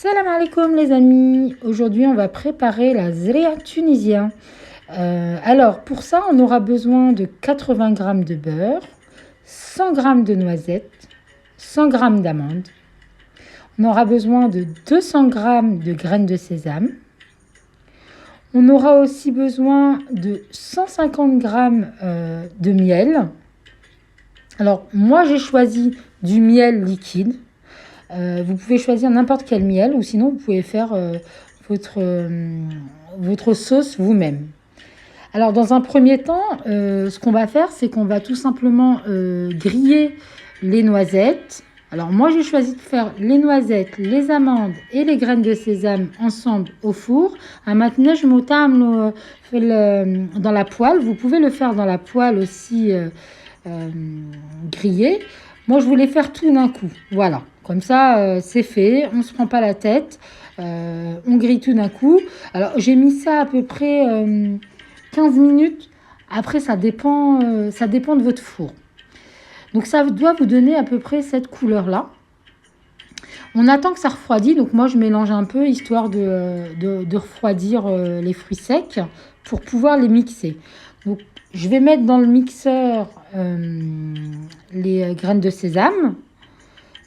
Salam alaikum les amis, aujourd'hui on va préparer la zréa tunisien. Alors pour ça on aura besoin de 80 g de beurre, 100 g de noisettes, 100 g d'amandes. On aura besoin de 200 g de graines de sésame. On aura aussi besoin de 150 g de miel. Alors moi j'ai choisi du miel liquide. Vous pouvez choisir n'importe quel miel ou sinon vous pouvez faire votre sauce vous-même. Alors dans un premier temps, ce qu'on va faire, c'est qu'on va tout simplement griller les noisettes. Alors moi j'ai choisi de faire les noisettes, les amandes et les graines de sésame ensemble au four. Maintenant je m'entame dans la poêle. Vous pouvez le faire dans la poêle aussi grillé. Moi je voulais faire tout d'un coup. Voilà. Comme ça, c'est fait, on ne se prend pas la tête, on grille tout d'un coup. Alors, j'ai mis ça à peu près 15 minutes. Après, ça dépend de votre four. Donc, ça doit vous donner à peu près cette couleur-là. On attend que ça refroidisse. Donc, moi, je mélange un peu, histoire de refroidir les fruits secs pour pouvoir les mixer. Donc, je vais mettre dans le mixeur les graines de sésame.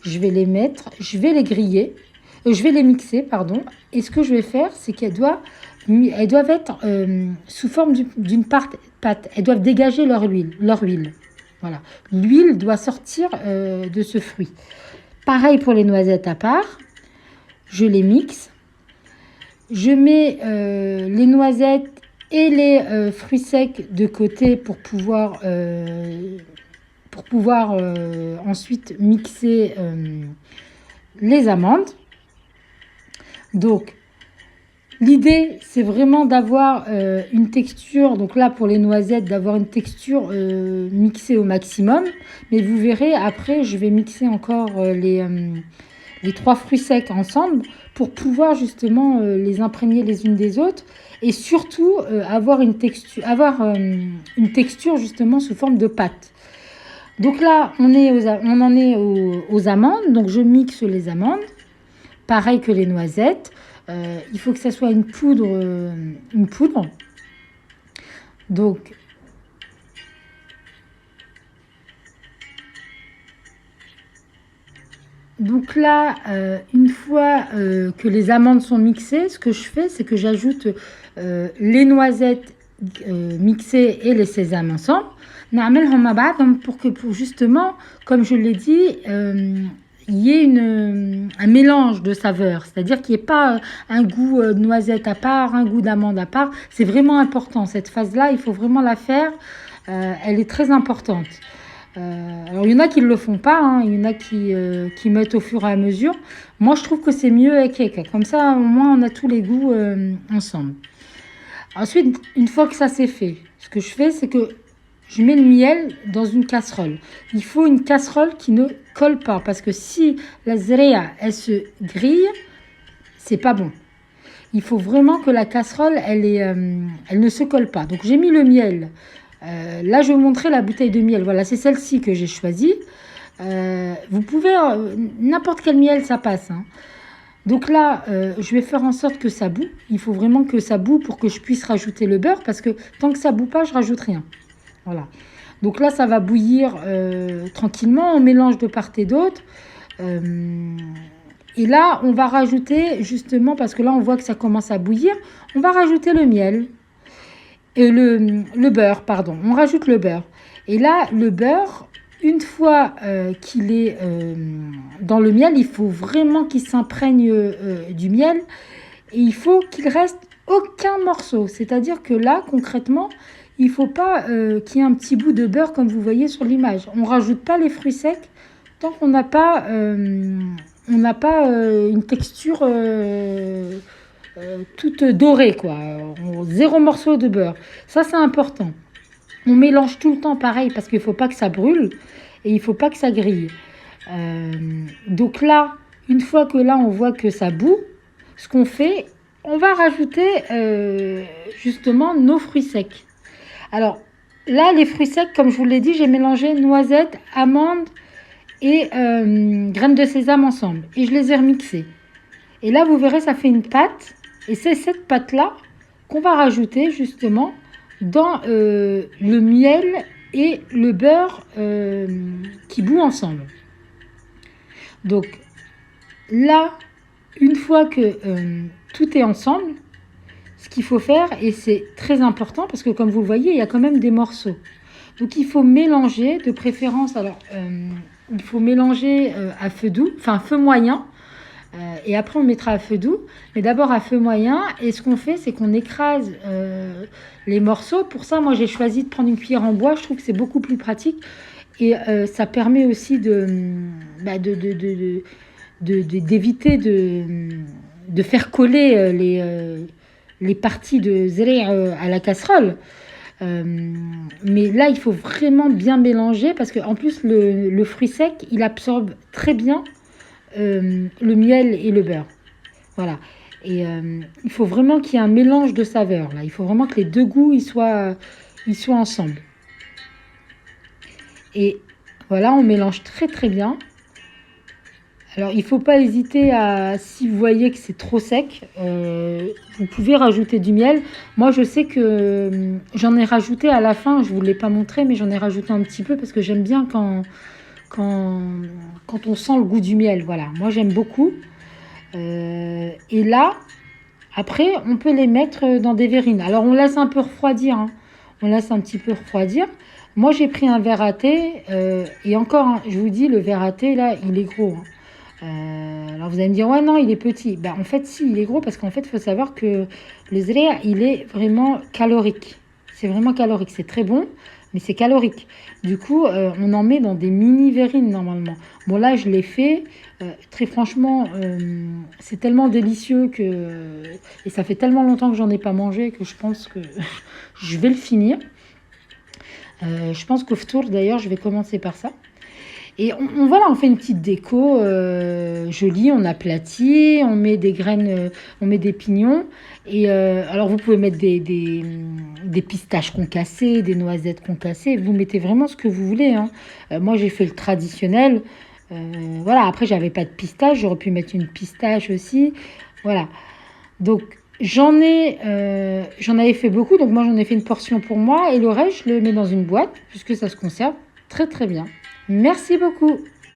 Je vais les mettre, je vais les griller, je vais les mixer, pardon. Et ce que je vais faire, c'est elles doivent être sous forme d'une pâte. Elles doivent dégager leur huile. Voilà. L'huile doit sortir de ce fruit. Pareil pour les noisettes à part. Je les mixe. Je mets les noisettes et les fruits secs de côté pour pouvoir ensuite mixer les amandes. Donc, l'idée, c'est vraiment d'avoir une texture, donc là pour les noisettes, d'avoir une texture mixée au maximum. Mais vous verrez, après, je vais mixer encore les 3 fruits secs ensemble pour pouvoir justement les imprégner les unes des autres. Et surtout, avoir une texture justement sous forme de pâte. Donc là, on en est aux amandes. Donc je mixe les amandes. Pareil que les noisettes. Il faut que ça soit une poudre. Donc là, une fois que les amandes sont mixées, ce que je fais, c'est que j'ajoute les noisettes mixées et les sésames ensemble. Pour justement, comme je l'ai dit, il y ait un mélange de saveurs. C'est-à-dire qu'il n'y ait pas un goût de noisette à part, un goût d'amande à part. C'est vraiment important. Cette phase-là, il faut vraiment la faire. Elle est très importante. Alors, il y en a qui ne le font pas. Hein. Il y en a qui mettent au fur et à mesure. Moi, je trouve que c'est mieux avec cake. Comme ça, au moins, on a tous les goûts ensemble. Ensuite, une fois que ça c'est fait, ce que je fais, c'est que je mets le miel dans une casserole. Il faut une casserole qui ne colle pas. Parce que si la zréa, elle se grille, c'est pas bon. Il faut vraiment que la casserole, elle ne se colle pas. Donc, j'ai mis le miel. Là, je vais vous montrer la bouteille de miel. Voilà, c'est celle-ci que j'ai choisie. Vous pouvez... n'importe quel miel, ça passe. Hein. Donc là, je vais faire en sorte que ça bout. Il faut vraiment que ça bout pour que je puisse rajouter le beurre. Parce que tant que ça bout pas, je rajoute rien. Voilà. Donc là, ça va bouillir tranquillement. On mélange de part et d'autre. Et là, on va rajouter, justement, parce que là, on voit que ça commence à bouillir, on va rajouter le miel. Et le beurre, pardon. On rajoute le beurre. Et là, le beurre, une fois qu'il est dans le miel, il faut vraiment qu'il s'imprègne du miel. Et il faut qu'il reste aucun morceau. C'est-à-dire que là, concrètement, il ne faut pas qu'il y ait un petit bout de beurre comme vous voyez sur l'image. On ne rajoute pas les fruits secs tant qu'on n'a pas, une texture toute dorée, quoi. Zéro morceau de beurre. Ça, c'est important. On mélange tout le temps pareil parce qu'il ne faut pas que ça brûle et il ne faut pas que ça grille. Donc là, une fois que là, on voit que ça bout, ce qu'on fait, on va rajouter justement nos fruits secs. Alors là, les fruits secs, comme je vous l'ai dit, j'ai mélangé noisettes, amandes et graines de sésame ensemble. Et je les ai remixés. Et là, vous verrez, ça fait une pâte. Et c'est cette pâte-là qu'on va rajouter justement dans le miel et le beurre qui bout ensemble. Donc là, une fois que tout est ensemble, ce qu'il faut faire, et c'est très important parce que comme vous le voyez, il y a quand même des morceaux. Donc il faut mélanger, de préférence, alors il faut mélanger à feu doux, enfin feu moyen, et après on mettra à feu doux, mais d'abord à feu moyen. Et ce qu'on fait, c'est qu'on écrase les morceaux. Pour ça, moi j'ai choisi de prendre une cuillère en bois, je trouve que c'est beaucoup plus pratique, et ça permet aussi d'éviter de faire coller les parties de zré à la casserole. Mais là, il faut vraiment bien mélanger parce qu'en plus, le fruit sec, il absorbe très bien le miel et le beurre. Voilà. Et il faut vraiment qu'il y ait un mélange de saveurs. Là. Il faut vraiment que les deux goûts ils soient ensemble. Et voilà, on mélange très très bien. Alors, il ne faut pas hésiter à, si vous voyez que c'est trop sec, vous pouvez rajouter du miel. Moi, je sais que j'en ai rajouté à la fin, je ne vous l'ai pas montré, mais j'en ai rajouté un petit peu parce que j'aime bien quand on sent le goût du miel. Voilà, moi j'aime beaucoup. Et là, après, on peut les mettre dans des verrines. Alors, on laisse un peu refroidir, hein. On laisse un petit peu refroidir. Moi, j'ai pris un verre à thé. Et encore, hein, je vous dis, le verre à thé, là, il est gros, hein. Alors vous allez me dire, ouais, non, il est petit. Ben, en fait, si, il est gros parce qu'en fait, il faut savoir que le zré, il est vraiment calorique. C'est vraiment calorique. C'est très bon, mais c'est calorique. Du coup, on en met dans des mini verrines normalement. Bon, là, je l'ai fait. Très franchement, c'est tellement délicieux et ça fait tellement longtemps que j'en ai pas mangé que je pense que je vais le finir. Je pense qu'au ftour, d'ailleurs, je vais commencer par ça. Et voilà, on fait une petite déco jolie, on aplatit, on met des graines, on met des pignons. Et alors vous pouvez mettre des pistaches concassées, des noisettes concassées. Vous mettez vraiment ce que vous voulez, hein. Moi j'ai fait le traditionnel. Voilà, après j'avais pas de pistache, j'aurais pu mettre une pistache aussi. Voilà. Donc j'en avais fait beaucoup, donc moi j'en ai fait une portion pour moi et le reste je le mets dans une boîte puisque ça se conserve très très bien. Merci beaucoup.